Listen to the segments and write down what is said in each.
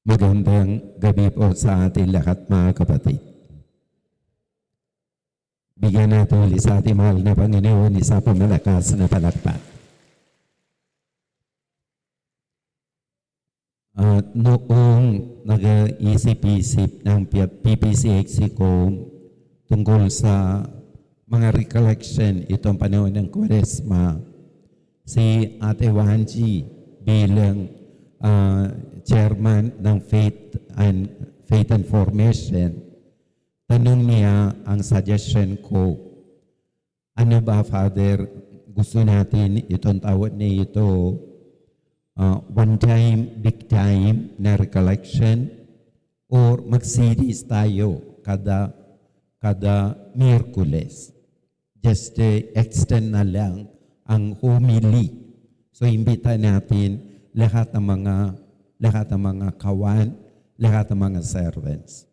Magandang gabi po sa ating lahat mga kapatid. Bigyan natin ulit sa ating mahal na Panginoon isa po malakas na palakpak. At noong nag-isip-isip ng PPCX ko tungkol sa mga recollection itong panahon ng Kwaresma, si Ate Wanji bilang chairman ng Faith and Formation, tanong niya ang suggestion ko, ano ba Father, gusto natin itong tawag na ito one time, big time na recollection or mag-series tayo kada Miyerkules. Just extend na lang ang homily. So imbita natin lahat ng mga kawan, lahat ng mga servants.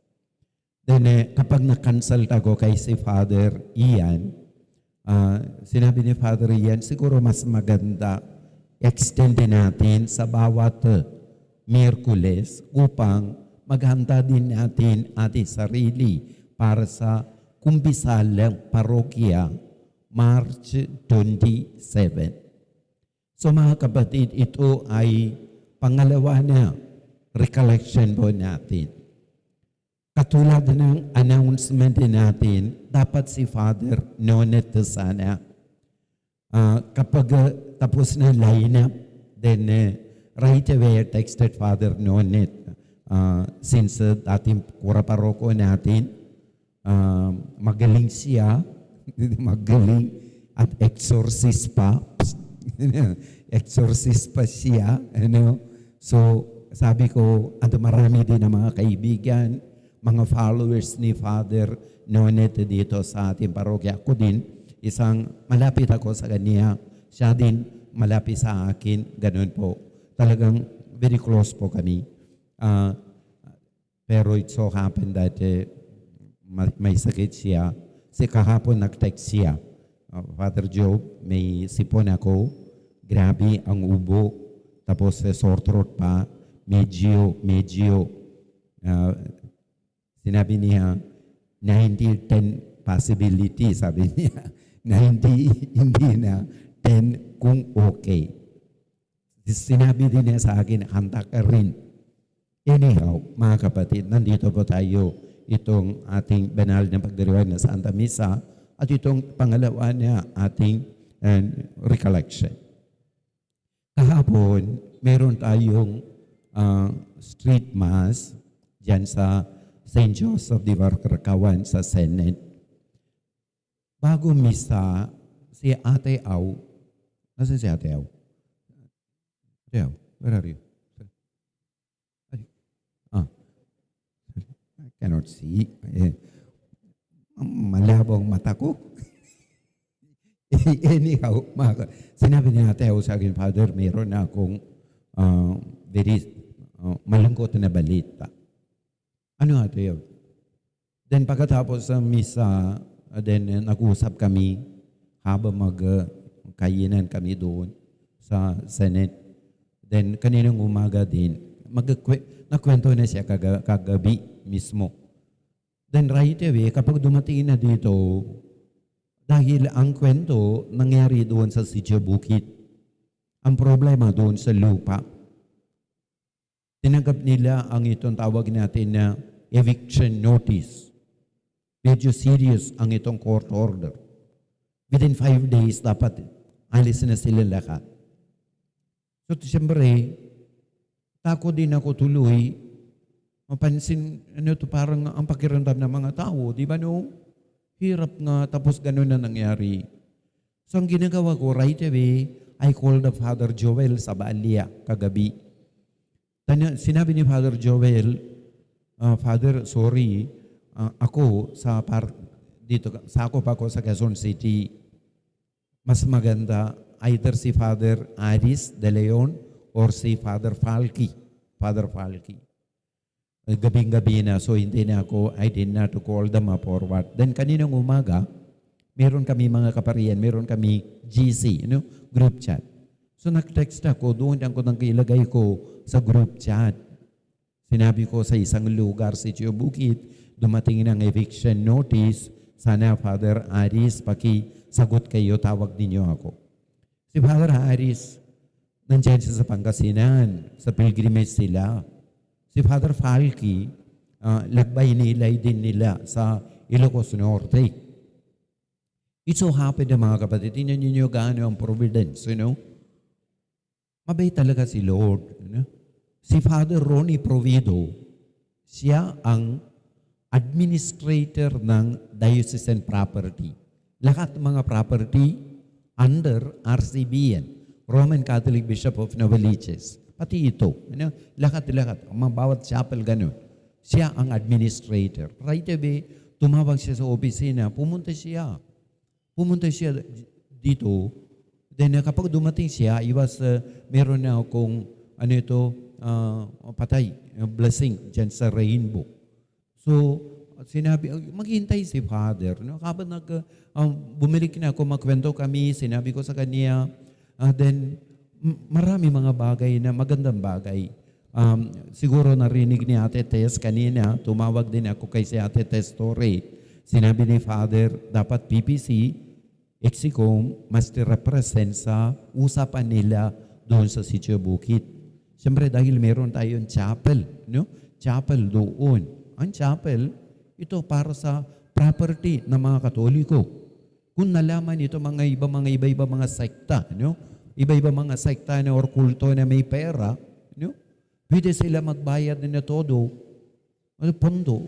Then kapag na-cancel ako kay si Father Ian, sinabi ni Father Ian, siguro mas maganda extend natin sa bawat Miyerkules upang maghanda din natin ating sarili para sa kumpisalang parokya March 27. So mga kapatid, ito ay pangalawa na recollection po natin. Katulad ng announcement natin, dapat si Father Nonet sana. Kapag tapos na line-up, then right away texted Father Nonet. Since dating kura paroko natin, magaling siya, magaling at exorcist pa. Exorcist pa siya. So, sabi ko, marami din ang mga kaibigan, mga followers ni Father Nonet dito sa ating parokya. Ako din, malapit ako sa kanya. Siya din malapit sa akin. Ganun po. Talagang very close po kami. Pero it so happened that may sakit siya. Kahapon nag-text siya. Father Job, may sipon ako, grabe ang ubo, tapos sore throat pa, medyo, sinabi niya, 90-10 possibility, sabi niya, 90 hindi na, 10 kung okay. Sinabi din niya sa akin, handa ka rin. Anyhow, mga kapatid, nandito po tayo, itong ating banal na pagdiriwang na Santa Misa, at itong pangalawa na ating recollection. Kahapon, meron tayong street mass dyan sa St. Joseph de Varcarcawan sa Senate. Bago misa, si Ate Au, nasa si Ate Au? Ate Au, where are you? I cannot see. Malabo ang mata ko. Anyhow, sinabi ni Ate Au sa akin, Father, meron na akong very malungkot na balita. Ano Ate Au? Then pagkatapos sa misa, then nag-usap kami habang magkainan kami doon sa Senate. Then kaninang umaga din, nakwento na siya kagabi mismo. Then right away, kapag dumating na dito, dahil ang kwento nangyari doon sa Sitio Bukid, ang problema doon sa lupa, tinanggap nila ang itong tawag natin na eviction notice. Medyo serious ang itong court order. Within 5 days, dapat alis na sila lahat. So, siyempre, tako din ako tuloy. Mapansin, parang ang pakiramdam ng mga tao, di ba no? Hirap nga, tapos ganun na nangyari. So, ang ginagawa ko, right away, I called the Father Joel sa Baalia kagabi. Sinabi ni Father Joel, Father, sorry, ako sa Quezon City, mas maganda either si Father Aris de Leon or si Father Falky. Gabing-gabi na, so hindi na ako, I did not to call them forward. Then kaninang umaga, meron kami mga kaparian, meron kami GC, group chat. So nag-text ako, doon ako nang ilagay ko sa group chat. Sinabi ko sa isang lugar, Sitio Bukid, dumating ng eviction notice. Sana, Father Aris, pakisagot kayo, tawag ninyo ako. Si Father Aris, nandiyan siya sa Pangasinan, sa pilgrimage sila. Si Father Falky, lagbay nilay din nila sa Ilocos Norte. It so happened na mga kapatid, tingnan niyo gaano ang providence, Mabait talaga si Lord. Si Father Ronnie Provido, siya ang administrator ng diocesan property. Lahat ng mga property under RCBN, Roman Catholic Bishop of Novaliches. Pati ito. Lahat. Mga bawat chapel ganun. Siya ang administrator. Right away, tumawag siya sa opisina. Pumunta siya dito. Then kapag dumating siya, meron na akong patay, blessing dyan sa rainbow. So, sinabi, maghintay si Father. Kapag bumalik na ako, magkwento kami, sinabi ko sa kanya, then marami mga bagay na magandang bagay. Siguro narinig ni Ate Tess kanina, tumawag din ako kay si Ate Tess Torre. Sinabi ni Father, dapat PPC, Exicom, mas represent sa usapan nila doon sa Sitio Bukid. Siyempre dahil meron tayong chapel, chapel doon. Ang chapel, ito para sa property ng mga Katoliko. Kung nalaman ito mga iba mga sekta, iba-iba mga sekta na or kulto na may pera, pwede sila magbayad na todo, pondo.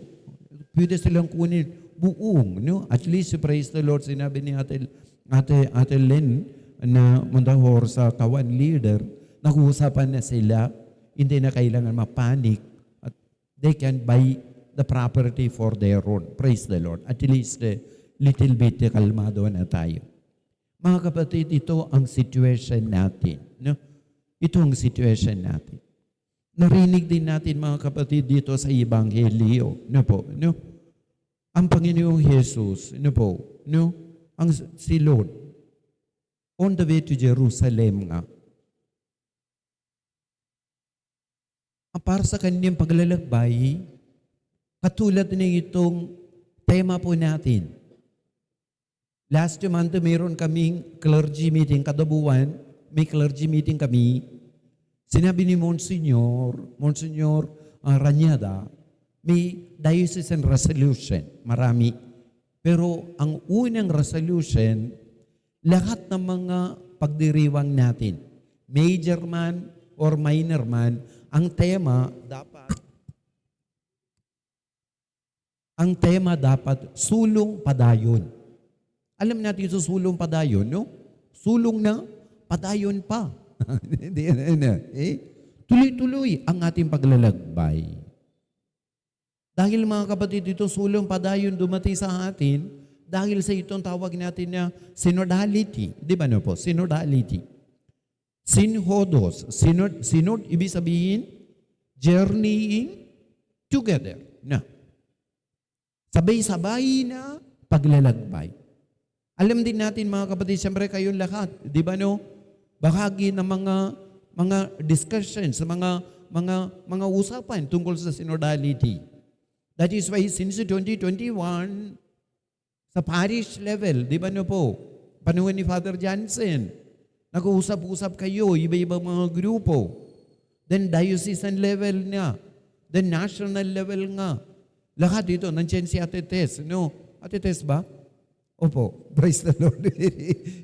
Pwede silang kunin buong, At least, praise the Lord, sinabi ni Ate Len na mandahor sa Kawan leader, nag-uusapan na sila, hindi na kailangan mapanik, at they can buy the property for their own. Praise the Lord. At least, little bit kalmado na tayo. Mga kapatid, ito ang situation natin. Ito ang situation natin. Narinig din natin mga kapatid dito sa Ebanghelyo. Ang Panginoong Jesus, ang si Lord, on the way to Jerusalem nga, para sa kanyang paglalakbay, katulad ng itong tema po natin. Last month, mayroon kaming clergy meeting, kada buwan, may clergy meeting kami. Sinabi ni Monsignor Ranyada, may diocesan resolution, marami. Pero ang unang resolution, lahat ng mga pagdiriwang natin, major man or minor man, ang tema dapat sulong padayon. Alam natin ito sulong padayon, Sulong na padayon pa. Tuloy-tuloy ang ating paglalakbay. Dahil mga kapatid, ito sulong padayon dumating sa atin dahil sa itong tawag natin na synodality. Di ba po? Synodality. Synhodos. Synod, ibig sabihin, journeying together. Sabay-sabay na paglalakbay. Alam din natin mga kapatid, siyempre kayong lahat, di ba bahagi ng mga discussions, mga usapan tungkol sa synodality. That is why since 2021, sa parish level, di ba po, panahon ni Father Jansen, nag-uusap-usap kayo, iba-iba mga grupo. Then diocesan level nga, then national level nga. Lahat dito, nandiyan si Ate Tess, Ate Tess ba? Opo, praise the Lord.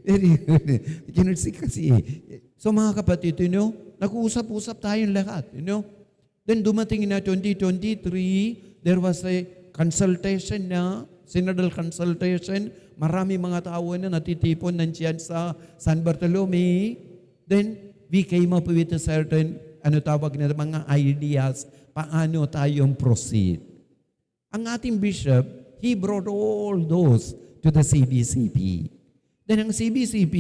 Very good. Kinursi kasi. So mga kapatid, nag-uusap-usap tayong lahat, Then dumating na 2023, there was a consultation synodal consultation. Marami mga tao na natitipon nandiyan sa San Bartolome. Then we came up with a certain, tawag na mga ideas, paano tayong proceed. Ang ating bishop, he brought all those to the CBCP. Then ang CBCP,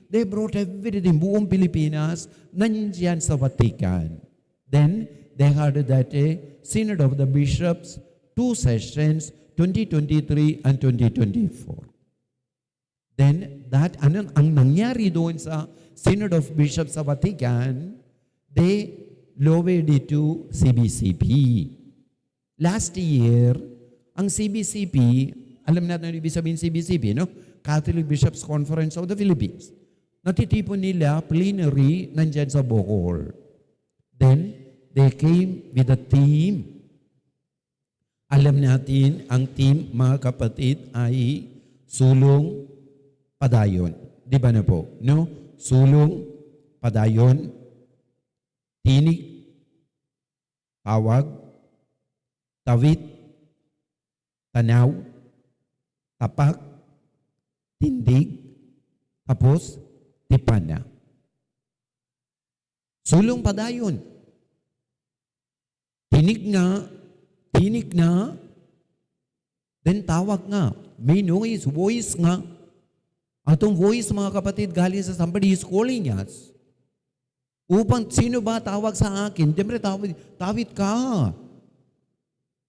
they brought everything, buong Pilipinas, nandiyan sa Vatican. Then, they had that Synod of the Bishops, 2 sessions, 2023 and 2024. Then, ang nangyari doon sa Synod of Bishops sa Vatican, they lowered it to CBCP. Last year, ang CBCP, alam natin ano ibig sabihin CBCP, no? Catholic Bishops Conference of the Philippines. Natitipon nila plenary nandyan sa Bohol. Then, they came with a team. Alam natin, ang team, mga kapatid, ay sulong padayon. Di ba na po? No? Sulong, padayon, tinig, tawag, tawid, tanaw, tapak, tindig, tapos tipana. Sulong padayon. Tinig na, then tawag nga. May noise, voice nga. Atong voice, mga kapatid, galing sa somebody is calling us. Upang sino ba tawag sa akin? Siyempre, tawid ka.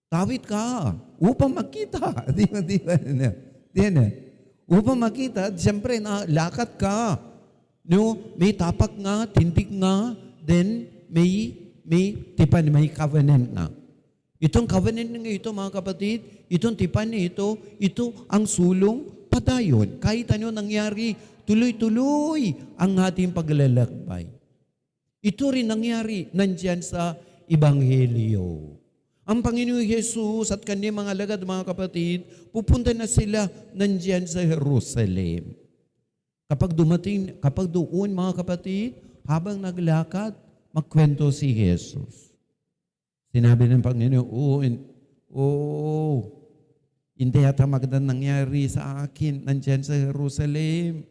Tawid ka. Upang makita. Di ba? Upang makita, siyempre, lakad ka. No, may tapak nga, tindig nga, then may tipan, may covenant nga. Itong covenant nga ito, mga kapatid, itong tipan na ito ang sulong padayon. Kahit ano nangyari, tuloy-tuloy ang ating paglalakbay. Ito rin nangyari nandyan sa Ebanghelyo. Ang Panginoong Jesus at kanyang mga alagad, mga kapatid, pupunta na sila nandyan sa Jerusalem. Kapag doon, mga kapatid, habang naglakad, magkwento si Jesus. Sinabi ng Panginoon, hindi ata magandang nangyari sa akin nandyan sa Jerusalem.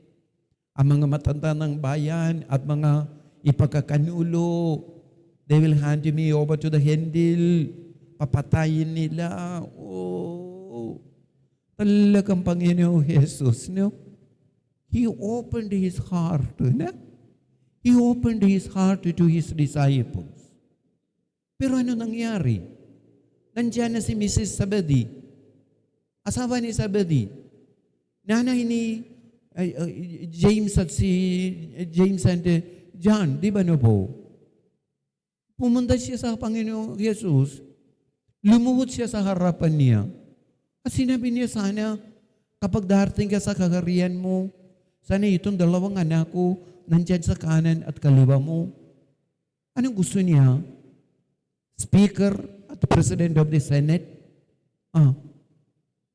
Ang mga matanda ng bayan at mga ipagkakanulo, they will hand me over to the handle. Papatayin nila. Talagang Panginoon Jesus, no? He opened His heart, no? He opened His heart to His disciples. Pero ano nangyari? Nandiyan na si Mrs. Sabadi. Asawa ni Sabadi. Nanay ni James and John, di ba no po? Pumunta siya sa Panginoong Jesus. Lumuhod siya sa harapan niya. At sinabi niya, sana kapag darating ka sa kaharian mo, sana itong dalawang anak ko nandyan sa kanan at kaliwa mo. Anong gusto niya? Speaker at President of the Senate?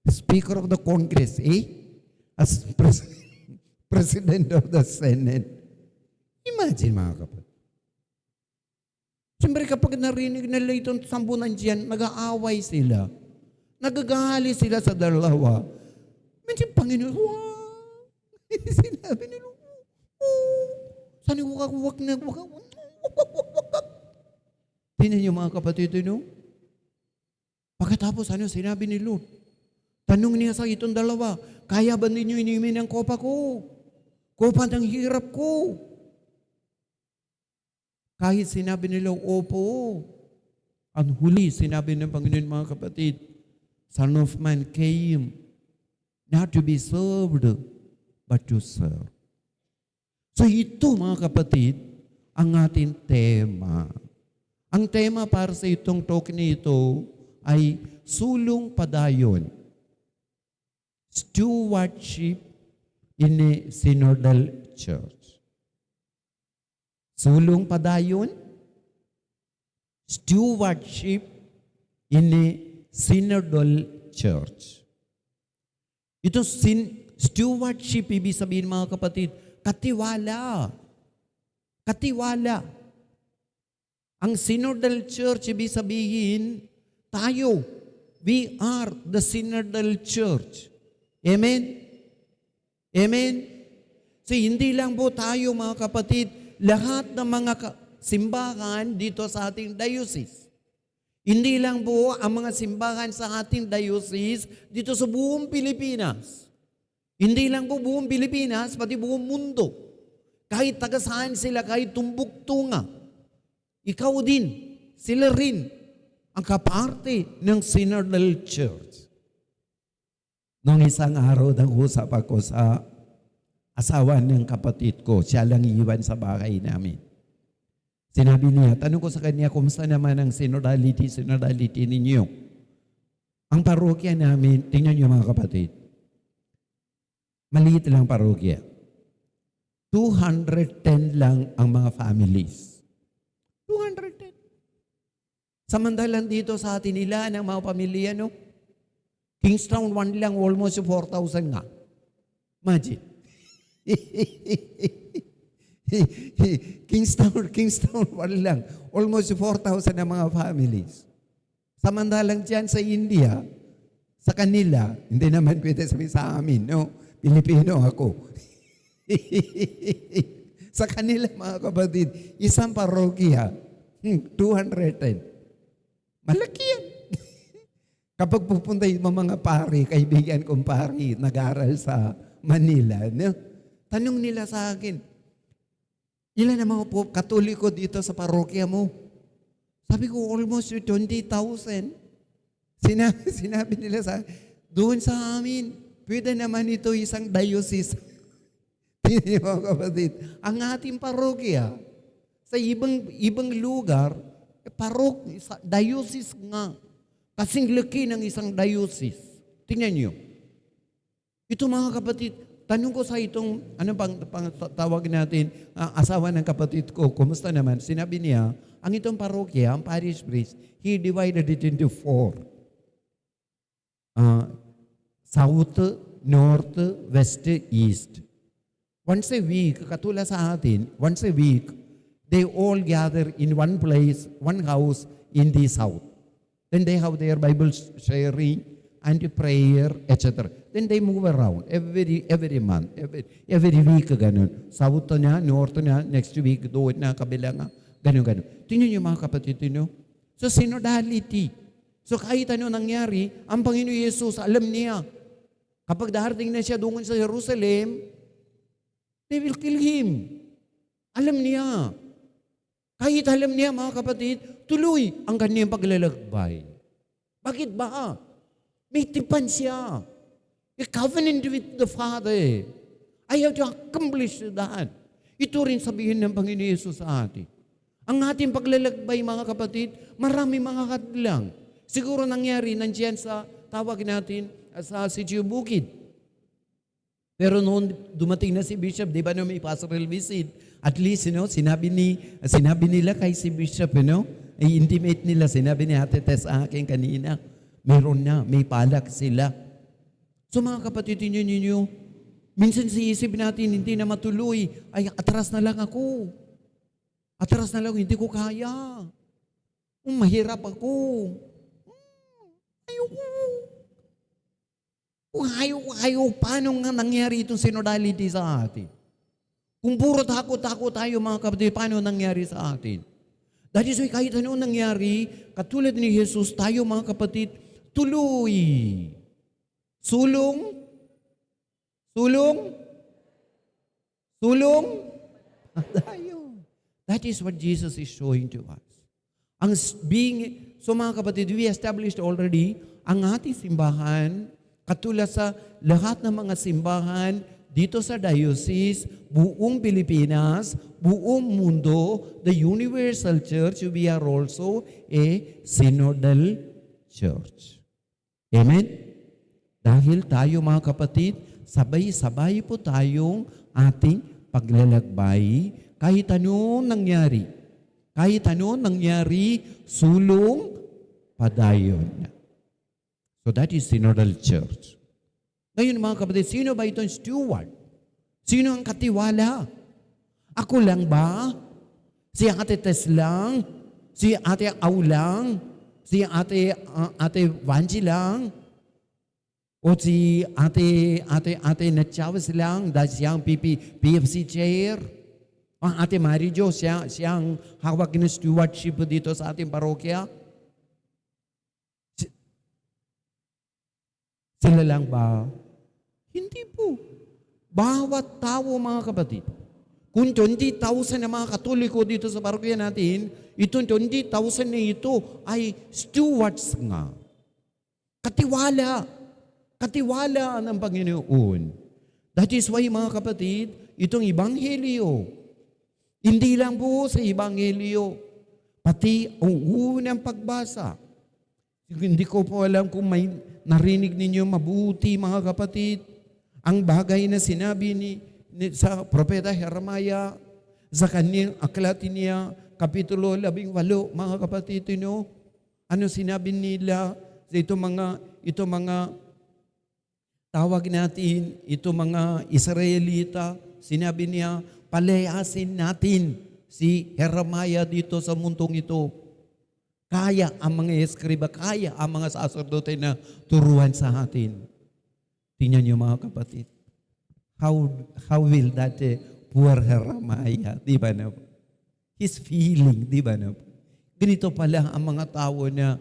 Speaker of the Congress, As President of the Senate. Imagine, mga kapatid. Siyempre kapag narinig nila itong sambunan dyan, nag-aaway sila. Nagagali sila sa dalawa. Medyo Panginoon, wow! Sinabi nila, sana wag na. Tingnan niyo, mga kapatid, no? Pagkatapos, sinabi ni Lord? Tanong niya sa itong dalawa, kaya ba ninyo inimin ang kopa ko? Kopa ng hirap ko. Kahit sinabi nila, opo. Ang huli, sinabi ng Panginoon, mga kapatid, Son of Man came not to be served, but to serve. So ito, mga kapatid, ang ating tema. Ang tema para sa itong talk nito ay sulong padayon. Stewardship in a synodal church. Sulong padayon, stewardship in a synodal church. Ito stewardship, ibig sabihin, mga kapatid, katiwala. Katiwala. Ang synodal church, ibig sabihin, tayo. We are the synodal church. Amen? Amen? So, hindi lang po tayo, mga kapatid, lahat ng mga simbahan dito sa ating diocese. Hindi lang po ang mga simbahan sa ating diocese dito sa buong Pilipinas. Hindi lang po buong Pilipinas, pati buong mundo. Kahit taga saan sila, kahit tumbuk tunga. Ikaw din, sila rin, ang kaparte ng synodal church. Noong isang araw, nag-usap ako sa asawa ng kapatid ko. Siya lang iwan sa bahay namin. Sinabi niya, tanong ko sa kanya, kumusta naman ang synodality ninyo? Ang parokya namin, tingnan niyo mga kapatid, maliit lang parokya. 210 lang ang mga families. 210. Samantalang dito sa atin nila ng mga pamilya, no? Kingstown 1 lang, almost 4,000 nga. Imagine. Kingstown 1 lang, almost 4,000 ang mga families. Samantalang dyan sa India, sa kanila, hindi naman pwede sabihin sa amin, no? Pilipino ako. Sa kanila mga kapatid, isang parokya, 210. Malaki yan. Kapag pupunta yung mga pari, kaibigan kong pari, nag-aaral sa Manila, no? Tanong nila sa akin, ilan ang mga Katoliko dito sa parokya mo? Sabi ko, almost 20,000. Sinabi nila sa akin, doon sa amin, pwede naman ito isang diocese. Hindi mga kapatid, ang ating parokya, sa ibang lugar, diocese nga. Kasing laki ng isang diocese. Tingnan niyo. Ito mga kapatid, tanong ko sa itong, ano pang tawag natin, asawa ng kapatid ko, kumusta naman? Sinabi niya, ang itong parokya, ang parish priest, he divided it into 4. South, North, West, East. Once a week, katulad sa atin, once a week, they all gather in one place, one house in the south. Then they have their Bible sharing and prayer, etc. Then they move around every month, every week, ganun. South na, North na, next week, doon na, kabila nga, ganun. Tingnan niyo mga kapatid, no? So, synodality. So, kahit ano nangyari, ang Panginoon Yesus, alam niya, kapag darating na siya doon sa Jerusalem, they will kill Him. Alam niya. Kahit alam niya, mga kapatid, tuloy ang kanyang paglalakbay. Bakit ba? May tipan siya. A covenant with the Father. I have to accomplish that. Ito rin sabihin ng Panginoon Yesus sa atin. Ang ating paglalakbay, mga kapatid, marami mga hadlang. Siguro nangyari nandiyan sa tawag natin sa Sitio Bukid. Pero noon dumating na si Bishop, di ba no, may pastoral visit, at least, sinabi nila kay si Bishop, i-intimate nila, sinabi ni Ate Tess sa akin kanina, meron na, may palak sila. So mga kapatid ninyo, minsan siisip natin, hindi na matuloy, ay atras na lang ako. Atras na lang, hindi ko kaya. Mahirap ako. Ayoko. Kung ayaw, paano nga nangyari itong synodality sa atin? Kung puro takot tayo mga kapatid, paano nangyari sa atin? That is why kahit ano nangyari, katulad ni Jesus, tayo mga kapatid, tuloy. Sulong. Tayo. That is what Jesus is showing to us. So mga kapatid, we established already ang ating simbahan, katulad sa lahat ng mga simbahan dito sa diocese, buong Pilipinas, buong mundo, the universal church, we are also a synodal church. Amen? Dahil tayo mga kapatid, sabay-sabay po tayong ating paglalakbay, kahit anong nangyari. Kahit anong nangyari, sulong padayon. So that is synodal church. Ngayon mga kapatid, sino ba itong steward? Sino ang katiwala? Ako lang ba? Si Ate Tess lang? Si Ate Au lang? Si Ate Vanji lang? O si Ate Natchavas lang dahil siyang PFC chair? Ang Ate Mary Jo, siyang hawak ng stewardship dito sa ating parokya? Sila lang ba? Hindi po. Bawat tao mga kapatid. Kung 20,000 na mga Katoliko dito sa parokya natin, itong 20,000 na ito ay stewards nga. Katiwala. Katiwala ng Panginoon. That is why mga kapatid, itong Ebanghelyo, Hindi lang po sa Ebanghelyo, pati ang unang pagbasa. Hindi ko po alam kung may narinig ninyo mabuti, mga kapatid, ang bagay na sinabi sa Propeta Jeremiah sa kanyang aklat niya, Kapitulo 18, mga kapatid, ano sinabi nila sa ito mga tawag natin, ito mga Israelita, sinabi niya, palayasin natin si Jeremiah dito sa mundong ito. Kaya ang mga eskriba, kaya ang mga saserdote na turuan sa atin. Tingnan niyo mga kapatid. How will that poor Jeremiah, di ba na? His feeling, di ba na? Ganito pala ang mga tao na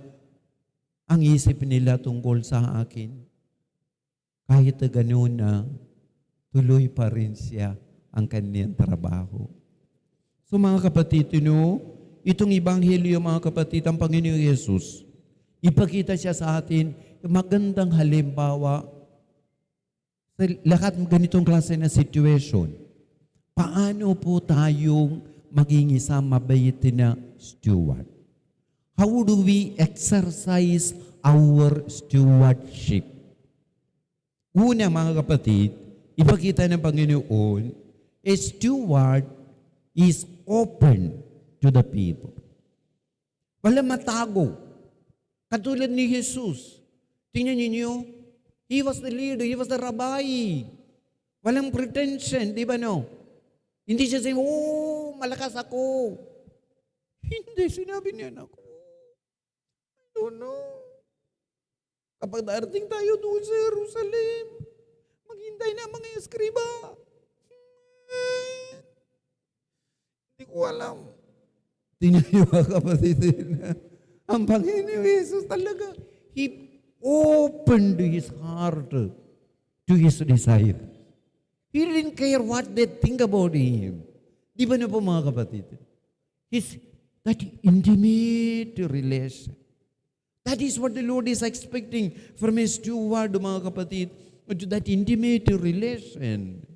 ang isip nila tungkol sa akin. Kahit na ganoon na, tuloy pa rin siya ang kanyang trabaho. So mga kapatid, itong Ebanghelyo, mga kapatid, ang Panginoon Yesus, ipakita siya sa atin magandang halimbawa sa lahat ng ganitong klase na situation. Paano po tayong maging isang mabait na steward? How do we exercise our stewardship? Una, mga kapatid, ipakita ng Panginoon, a steward is open to the people. Wala matago. Katulad ni Jesus. Tingnan niyo, he was the leader, he was the rabbi. Walang pretension, di ba no? Hindi siya sabi, malakas ako. Hindi, sinabi niya na ako. I don't know. Kapag darating tayo doon sa Jerusalem, maghintay na mga eskriba. Hindi ko alam. Tingnan niyo mga kapatid, ang Panginoon Jesus talaga, He opened His heart to His disciples. He didn't care what they think about Him. Di ba na po mga kapatid? That intimate relation. That is what the Lord is expecting from a steward, mga kapatid, to that intimate relation.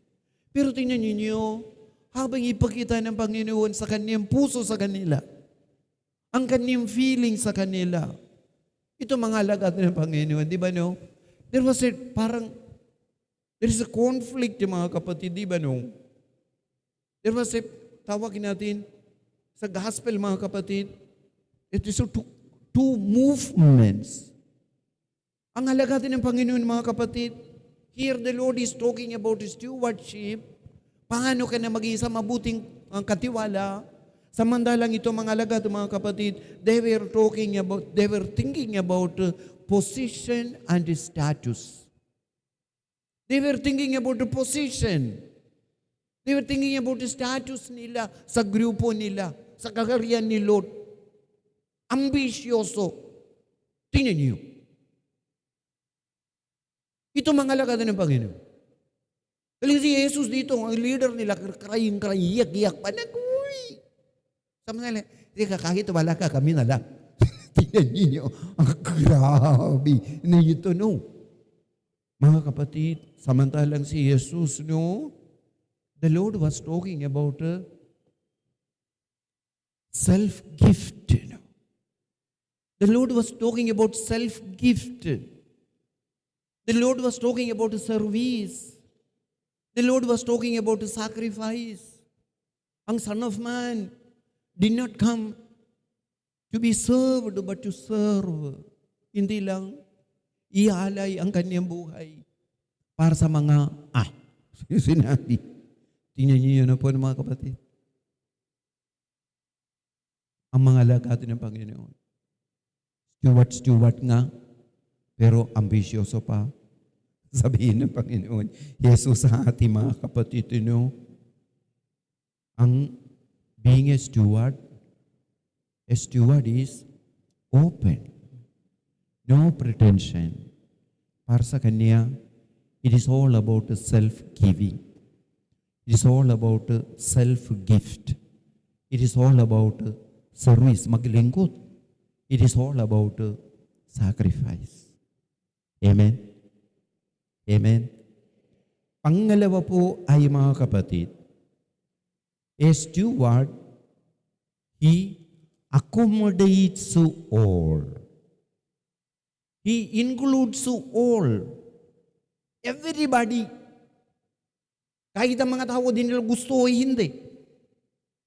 Pero tingnan niyo, habang ipakita ng Panginoon sa kanyang puso sa kanila, ang kanyang feeling sa kanila, ito mga alagad ng Panginoon, di ba no? There is a conflict, mga kapatid, di ba no? There was tawagin natin, sa gospel, mga kapatid, it is two movements. Ang alagad ng Panginoon, mga kapatid, here the Lord is talking about stewardship. Paano ka na maging isang mabuting katiwala? Samantalang ito mga alagad, mga kapatid, they were thinking about position and status. They were thinking about the position. They were thinking about the status nila sa grupo nila, sa kagarian ni Lord. Ambisyoso. Tingnan niyo. Ito mga alagad ng Panginoon. Kasi si Jesus dito, ang leader nila, kraying-kraying, iyak-iyak pa. Uy! Samantalang, kahit wala ka, kami na lang. Tingnan niyo, ang grabe na ito, no? Mga kapatid, samantalang si Jesus, no? The Lord was talking about self-gift, no? The Lord was talking about self-gift. The Lord was talking about service. The Lord was talking about the sacrifice. Ang Son of Man did not come to be served, but to serve. Hindi lang ialay ang kanyang buhay para sa mga, sinabi. Tingnan niyo na po ng mga kapatid. Ang mga alagad ng Panginoon. Steward nga, pero ambisyoso pa. Sabihin ng Panginoon, Jesus sa ating mga kapatid, ang being a steward is open. No pretension. Para sa Kanya, it is all about self-giving. It is all about self-gift. It is all about service, maglingkod. It is all about sacrifice. Amen? Amen? Pangalawa po ay mga kapatid, A steward, he accommodates to all. He includes to all. Everybody. Kahit ang mga tao din nila gusto o hindi.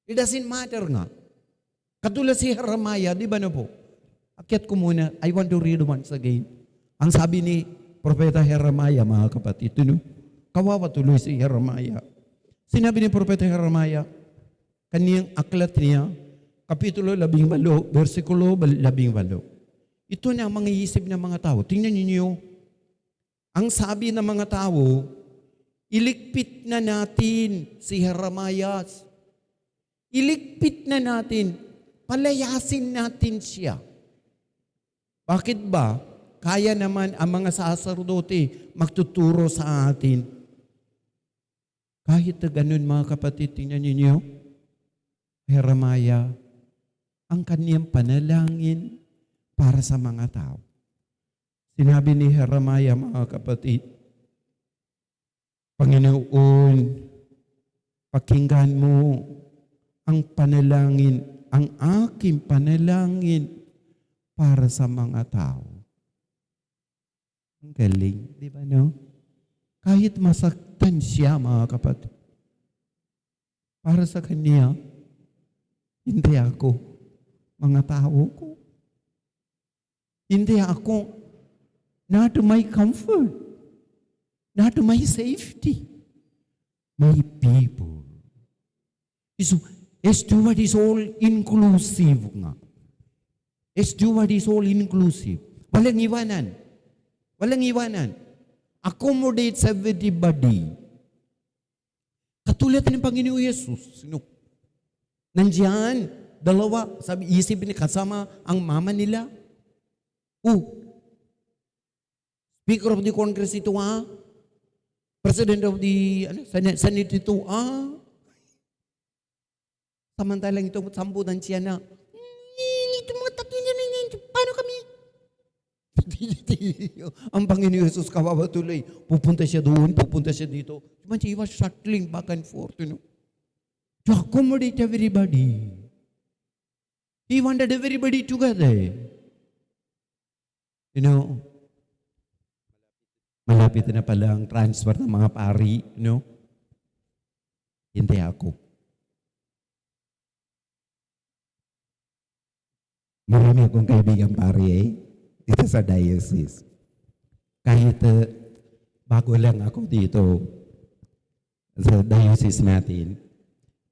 It doesn't matter nga. Katulad si Jeremiah, di ba na po? Akyat ko muna, I want to read once again. Ang sabi ni Propeta Jeremiah, mga kapatid, kawawa tuloy si Jeremiah. Sinabi ni Propeta Jeremiah, kaniyang aklat niya, Kapitulo 18, versikulo 18. Ito na ang mga isip ng mga tao. Tingnan niyo, ang sabi ng mga tao, iligpit na natin si Jeremiah. Iligpit na natin. Palayasin natin siya. Bakit ba? Kaya naman ang mga saserdote magtuturo sa atin. Kahit na ganun mga kapatid, tingnan ninyo, Jeremiah, ang kaniyang panalangin para sa mga tao. Sinabi ni Jeremiah, mga kapatid, Panginoon, pakinggan mo ang panalangin, ang aking panalangin para sa mga tao. Ang galing, di ba no? Kahit masaktan siya, mga kapatid, para sa kanya, hindi ako, mga tao ko. Hindi ako, not my comfort, not my safety, my people. So, steward is all inclusive nga. Steward is all inclusive. Walang iwanan. Walang iwanan. Accommodates everybody. Katulad ng Panginoon Yesus. Nandiyan, dalawa, sabi, isip niya kasama ang mama nila. Speaker of the Congress ito, President of the Senate ito, samantalang ito, sambutan siya na, ito mga tatlo niya, paano kami? Ang Panginoon Jesus, kawawa tuloy. Pupunta siya doon, pupunta siya dito. He was shuttling back and forth, to accommodate everybody. He wanted everybody together. Malapit na pala ang transfer ng mga pari, Hindi ako. Marami akong kaibigan pari dito sa diocese. Kahit bago lang ako dito sa diocese natin,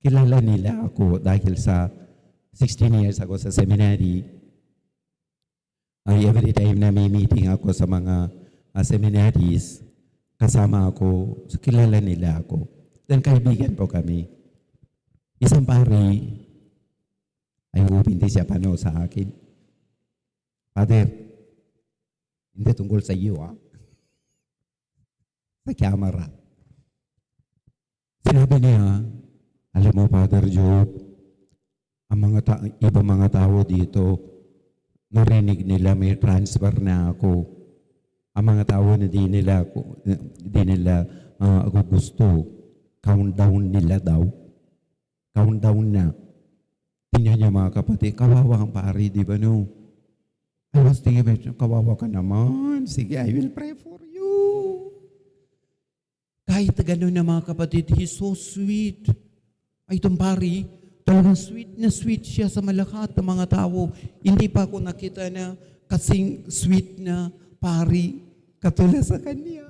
kilala nila ako dahil sa 16 years ako sa seminary. Every time na may meeting ako sa mga seminaries, kasama ako, so kilala nila ako. Then kaibigan po kami. Isang pari, ay hindi siya pano sa akin. Father, hindi tungkol sa iyo, sa camera. Sinabi niya, alam mo, Father Job, ang ibang mga tao dito, narinig nila may transfer na ako. Ang mga tao na di nila ako gusto, countdown nila daw. Countdown na. Tingnan niya mga kapatid, kawawa ang pari, di ba no? I was thinking, kawawa ka naman. Sige, I will pray for you. Kahit gano'n na mga kapatid, he's so sweet. Ay, itong pari, talagang sweet na sweet siya sa malakat ng mga tao. Hindi pa ako nakita na kasing sweet na pari katulad sa kanya.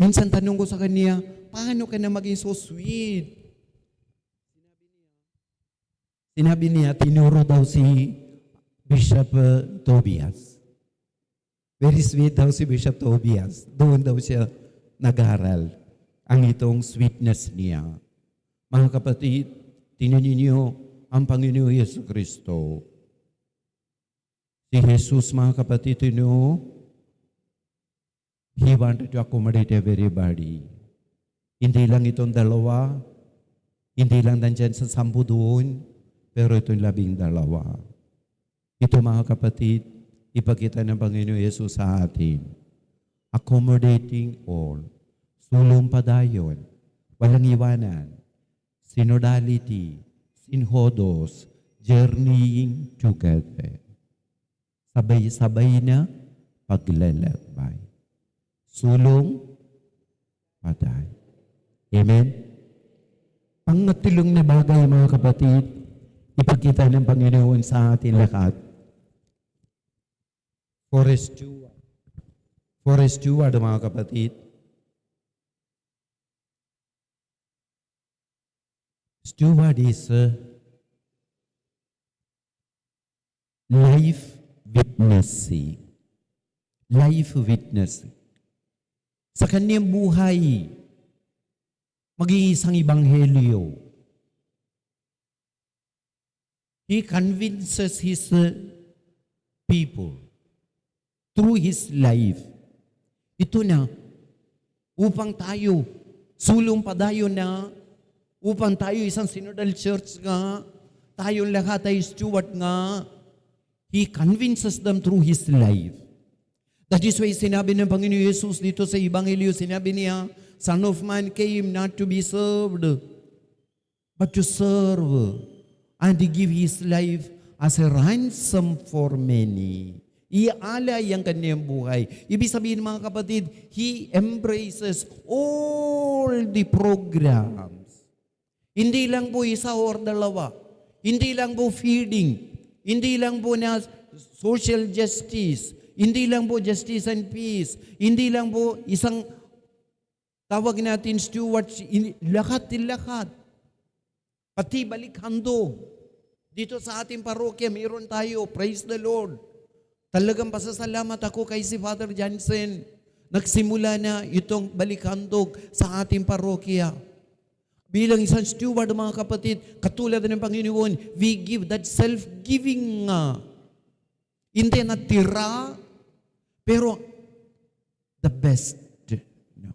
Minsan tanong ko sa kanya, paano ka na maging so sweet? Sinabi niya, tinuro daw si Bishop Tobias. Very sweet daw si Bishop Tobias. Doon daw siya nag-aral ang itong sweetness niya. Mga kapatid, tingnan niyo ang Panginoon Yesu Kristo. Si Jesus, mga kapatid, He wanted to accommodate everybody. Hindi lang itong dalawa, hindi lang nandyan sa 10 doon, pero itong 12. Ito mga kapatid, ipakita ng Panginoon Yesus sa atin. Accommodating all. Sulong padayon. Walang iwanan. synodality, synhodos, journeying together. Sabay-sabay na paglalakbay. Sulong, patay. Amen? Pangatlong na bagay, mga kapatid, ipakita ng Panginoon sa atin lahat. For a steward, mga kapatid, steward is life witnessing. Life witnessing. Sa kanyang buhay, mag-iisang ibanghelyo. He convinces his people through his life. Ito na, upang tayo, sulong padayon na, upang tayo isang synodal church nga, tayong lahat ay steward nga, He convinces them through His life. That is why sinabi ng Panginoon Jesus dito sa Ebanghelyo, sinabi niya, Son of Man came not to be served, but to serve, and to give His life as a ransom for many. Iaalay ang kanyang buhay. Ibig sabihin, mga kapatid, He embraces all the programs. Hindi lang po isa or dalawa. Hindi lang po feeding. Hindi lang po na social justice. Hindi lang po justice and peace. Hindi lang po isang tawag natin stewards. Lahat. Pati balik handog. Dito sa ating parokya, mayroon tayo. Praise the Lord. Talagang pasasalamat ako kay si Father Jansen. Nagsimula na itong balikhandog sa ating parokya. Bilang isang steward, mga kapatid, katulad ng Panginoon, we give that self-giving. Hindi na tira, pero the best. No.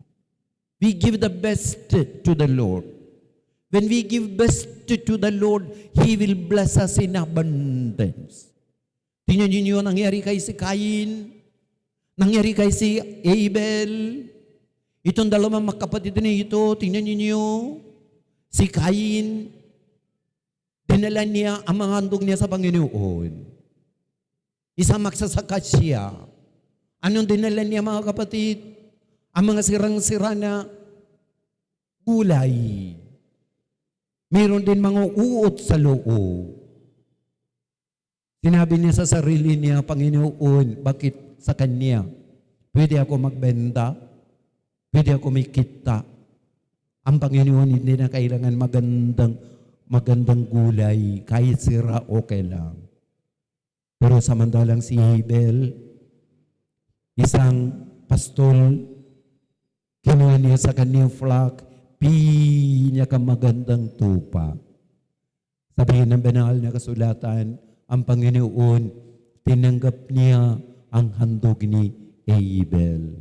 We give the best to the Lord. When we give best to the Lord, He will bless us in abundance. Tingnan niyo nangyari kay si Cain, nangyari kay si Abel. Itong dalawang magkapatid na ito, tingnan niyo, si Cain, dinala niya ang mga handog niya sa Panginoon. Isang magsasaka siya. Anong dinala niya, mga kapatid? Ang mga sirang-sira na gulay. Meron din mga uot sa loob. Sinabi niya sa sarili niya, Panginoon, bakit sa kanya? Pwede ako magbenta? Pwede ako may kita? Ang Panginoon hindi na kailangan magandang gulay, kahit sira, okay lang. Pero samantalang si Abel, isang pastol, kinuha niya sa kanyang flock, pinakamagandang tupa. Sabihin ng banal na kasulatan, ang Panginoon, tinanggap niya ang handog ni Abel.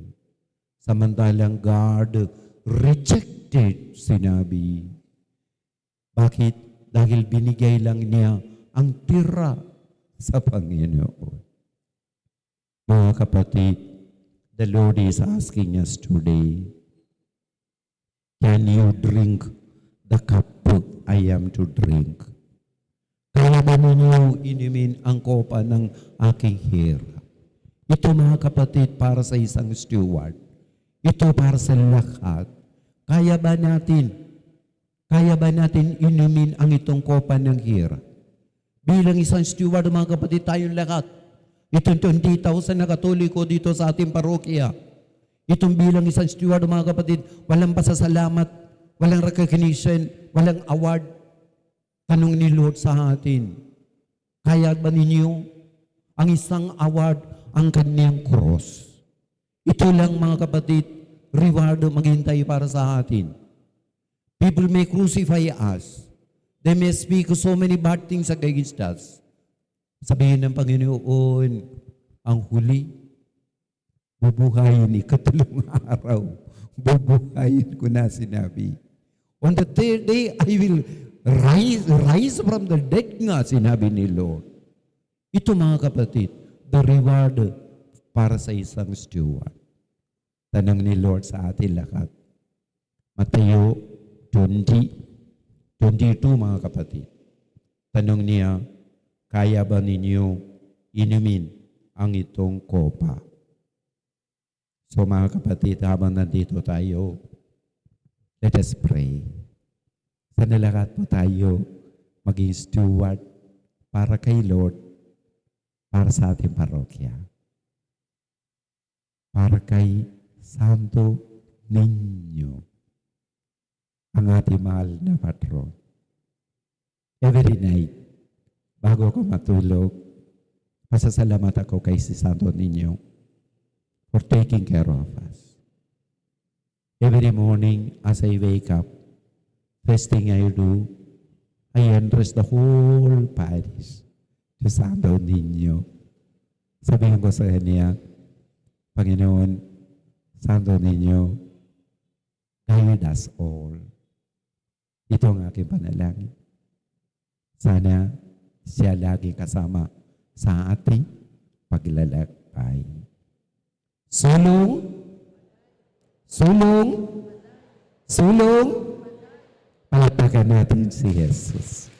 Samantalang God rejected, sinabi. Bakit? Dahil binigay lang niya ang tira sa Panginoon. Mga kapatid, the Lord is asking us today, can you drink the cup I am to drink? Kaya ba ninyo inumin ang kopa ng aking hirap? Ito, mga kapatid, para sa isang steward. Ito para sa lahat. Kaya ba natin inumin ang itong kopa ng hirap? Bilang isang steward, mga kapatid, tayong lahat. Itong 20,000 na Katoliko dito sa ating parokya. Itong bilang isang steward, mga kapatid, walang pasasalamat, walang recognition, walang award. Tanong ni Lord sa atin, kaya ba ninyo ang isang award, ang kanyang cross? Ito lang, mga kapatid, reward maghintay para sa atin. People may crucify us. They may speak so many bad things against us. Sabihin ng Panginoon, ang huli, bubuhayin ikatlong araw. Bubuhayin ko na, sinabi. On the third day, I will rise from the dead nga, sinabi ni Lord. Ito, mga kapatid, the reward para sa isang steward. Tanong ni Lord sa atin lahat. Mateo 22 mga kapatid. Tanong niya, kaya ba ninyo inumin ang itong kopa? So mga kapatid, habang nandito tayo, let us pray. Sana lahat po tayo maging steward para kay Lord, para sa ating parokya, para kay Santo Niño, ang ating mahal na patron. Every night, bago ako matulog, pasasalamat ako kay si Santo Niño for taking care of us. Every morning, as I wake up, first thing I do, I address the whole parish to Santo Niño. Sabihin ko sa kanya, Panginoon, Santo Niño, guide us all. Ito ang aking panalangin. Sana siya lagi kasama sa ating paglalakbay. Sulong, sulong, sulong, palakpakan natin si Jesus.